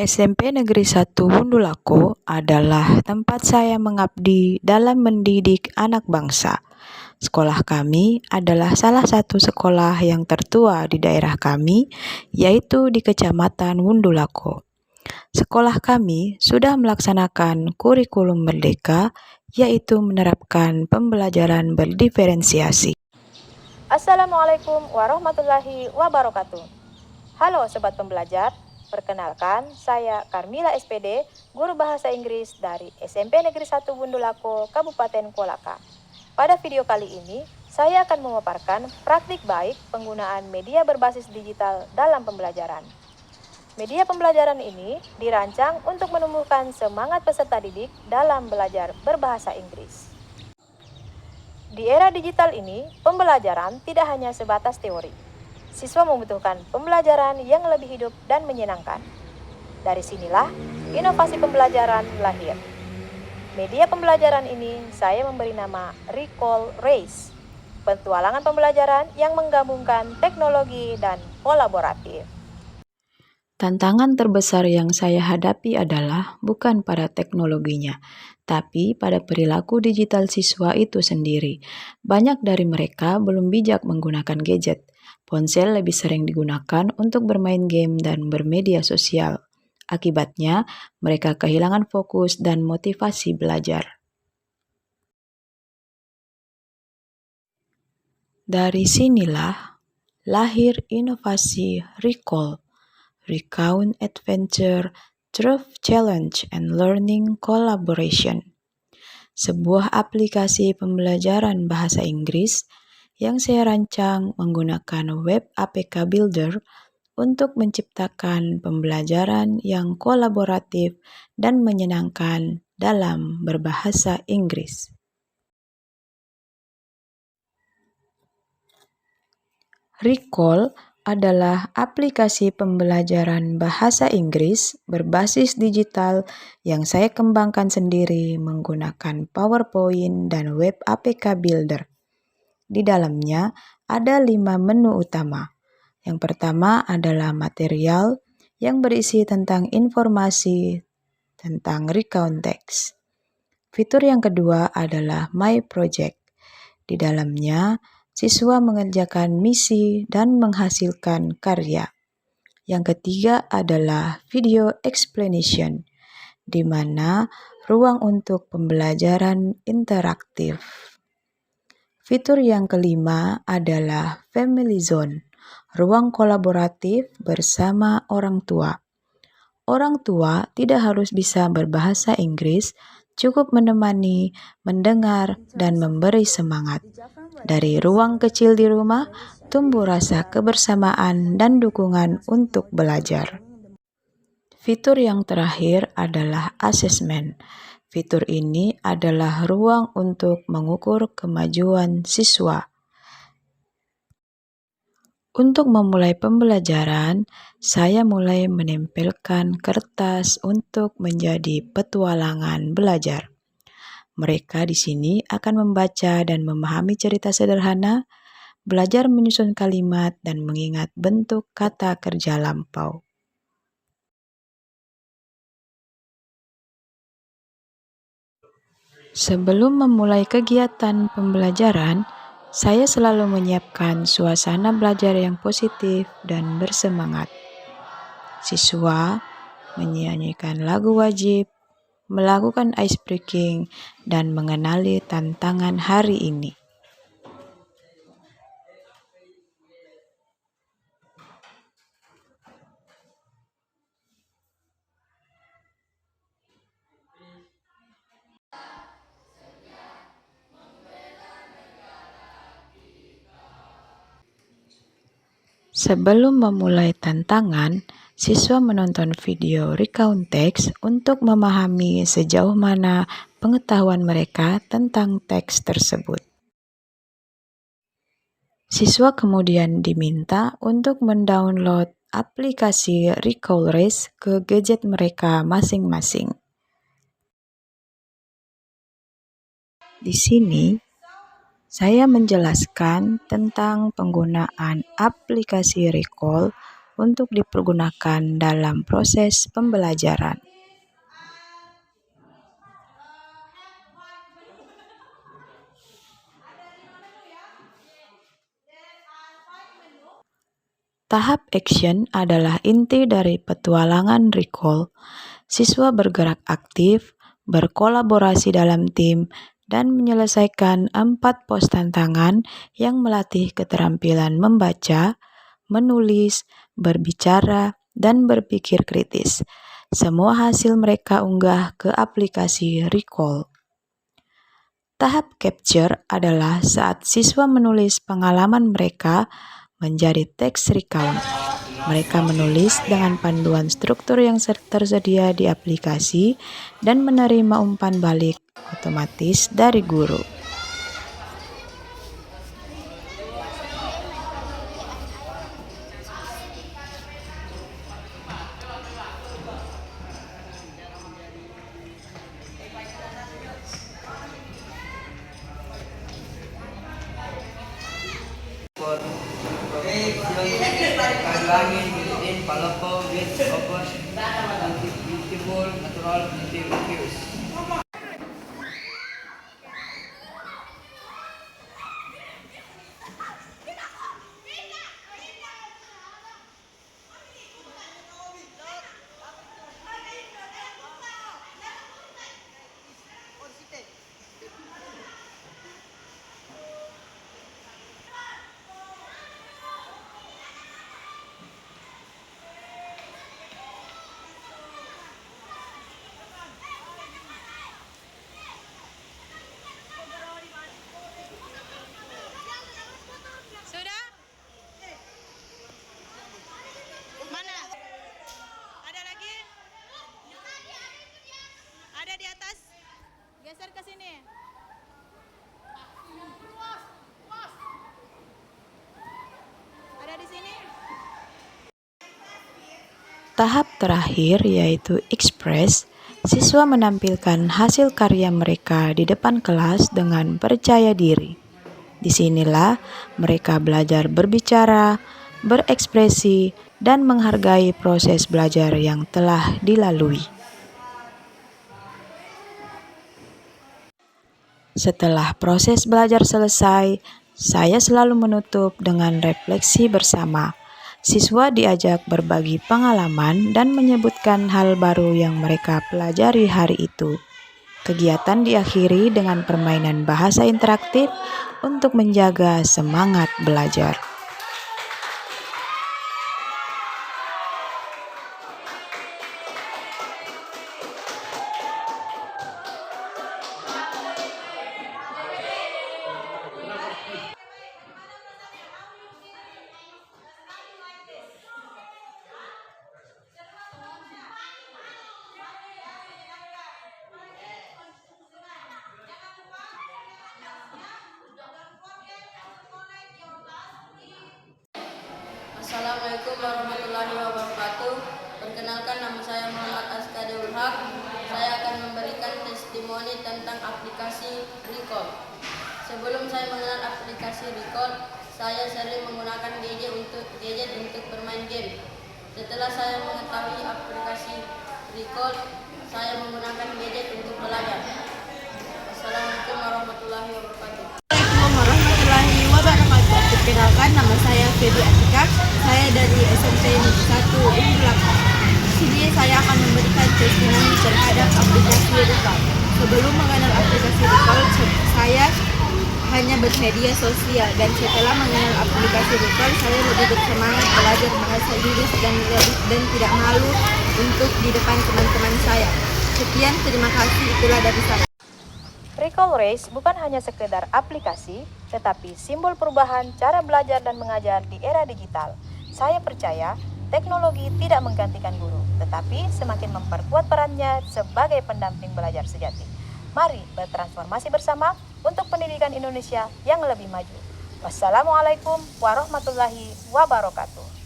SMP Negeri 1 Wundulako adalah tempat saya mengabdi dalam mendidik anak bangsa. Sekolah kami adalah salah satu sekolah yang tertua di daerah kami, yaitu di Kecamatan Wundulako. Sekolah kami sudah melaksanakan kurikulum merdeka, yaitu menerapkan pembelajaran berdiferensiasi. Assalamualaikum warahmatullahi wabarakatuh. Halo Sobat Pembelajar, perkenalkan saya Carmila SPD, guru bahasa Inggris dari SMP Negeri 1 Wundulako, Kabupaten Kolaka. Pada video kali ini, saya akan memaparkan praktik baik penggunaan media berbasis digital dalam pembelajaran. Media pembelajaran ini dirancang untuk menumbuhkan semangat peserta didik dalam belajar berbahasa Inggris. Di era digital ini, pembelajaran tidak hanya sebatas teori. Siswa membutuhkan pembelajaran yang lebih hidup dan menyenangkan. Dari sinilah inovasi pembelajaran lahir. Media pembelajaran ini saya memberi nama Recall Race, petualangan pembelajaran yang menggabungkan teknologi dan kolaboratif. Tantangan terbesar yang saya hadapi adalah bukan pada teknologinya, tapi pada perilaku digital siswa itu sendiri. Banyak dari mereka belum bijak menggunakan gadget. Ponsel lebih sering digunakan untuk bermain game dan bermedia sosial. Akibatnya, mereka kehilangan fokus dan motivasi belajar. Dari sinilah lahir inovasi Recall, Recount Adventure, Truth Challenge, and Learning Collaboration. Sebuah aplikasi pembelajaran bahasa Inggris yang saya rancang menggunakan web APK Builder untuk menciptakan pembelajaran yang kolaboratif dan menyenangkan dalam berbahasa Inggris. Recall adalah aplikasi pembelajaran bahasa Inggris berbasis digital yang saya kembangkan sendiri menggunakan PowerPoint dan web APK Builder. Di dalamnya ada 5 menu utama. Yang pertama adalah material yang berisi tentang informasi tentang recount text. Fitur yang kedua adalah My Project. Di dalamnya, siswa mengerjakan misi dan menghasilkan karya. Yang ketiga adalah Video Explanation, di mana ruang untuk pembelajaran interaktif. Fitur yang kelima adalah Family Zone, ruang kolaboratif bersama orang tua. Orang tua tidak harus bisa berbahasa Inggris, cukup menemani, mendengar, dan memberi semangat. Dari ruang kecil di rumah, tumbuh rasa kebersamaan dan dukungan untuk belajar. Fitur yang terakhir adalah Assessment. Fitur ini adalah ruang untuk mengukur kemajuan siswa. Untuk memulai pembelajaran, saya mulai menempelkan kertas untuk menjadi petualangan belajar. Mereka di sini akan membaca dan memahami cerita sederhana, belajar menyusun kalimat, dan mengingat bentuk kata kerja lampau. Sebelum memulai kegiatan pembelajaran, saya selalu menyiapkan suasana belajar yang positif dan bersemangat. Siswa menyanyikan lagu wajib, melakukan ice breaking, dan mengenali tantangan hari ini. Sebelum memulai tantangan, siswa menonton video recount text untuk memahami sejauh mana pengetahuan mereka tentang teks tersebut. Siswa kemudian diminta untuk mendownload aplikasi Recall Race ke gadget mereka masing-masing. Di sini, saya menjelaskan tentang penggunaan aplikasi Recall untuk dipergunakan dalam proses pembelajaran. Tahap action adalah inti dari petualangan recall. Siswa bergerak aktif, berkolaborasi dalam tim, dan menyelesaikan 4 pos tantangan yang melatih keterampilan membaca, menulis, berbicara, dan berpikir kritis. Semua hasil mereka unggah ke aplikasi Recall. Tahap capture adalah saat siswa menulis pengalaman mereka menjadi teks recount. Mereka menulis dengan panduan struktur yang tersedia di aplikasi dan menerima umpan balik otomatis dari guru. Kailangan built-in Palopo with open visible natural interviews. Ada di atas. Geser ke sini. Ada di sini. Tahap terakhir yaitu express. Siswa menampilkan hasil karya mereka di depan kelas dengan percaya diri. Disinilah mereka belajar berbicara, berekspresi, dan menghargai proses belajar yang telah dilalui. Setelah proses belajar selesai, saya selalu menutup dengan refleksi bersama. Siswa diajak berbagi pengalaman dan menyebutkan hal baru yang mereka pelajari hari itu. Kegiatan diakhiri dengan permainan bahasa interaktif untuk menjaga semangat belajar. Assalamualaikum warahmatullahi wabarakatuh. Perkenalkan, nama saya Muhammad Askadul Haq. Saya akan memberikan testimoni tentang aplikasi Recall. Sebelum saya mengenal aplikasi Recall, saya sering menggunakan gadget untuk bermain game. Setelah saya mengetahui aplikasi Recall, saya menggunakan gadget untuk belajar. Assalamualaikum warahmatullahi wabarakatuh. Assalamualaikum warahmatullahi wabarakatuh. Perkenalkan, nama saya Feby Atika. Saya dari SMP Negeri 1 Undulaka. Di sini saya akan memberikan testimoni terhadap aplikasi Recall. Sebelum mengenal aplikasi Recall, saya hanya bermedia sosial, dan setelah mengenal aplikasi Recall, saya lebih bersemangat belajar bahasa Inggris dan tidak malu untuk di depan teman-teman saya. Sekian, terima kasih. Itulah dari saya. Recall Race bukan hanya sekedar aplikasi, tetapi simbol perubahan cara belajar dan mengajar di era digital. Saya percaya teknologi tidak menggantikan guru, tetapi semakin memperkuat perannya sebagai pendamping belajar sejati. Mari bertransformasi bersama untuk pendidikan Indonesia yang lebih maju. Wassalamualaikum warahmatullahi wabarakatuh.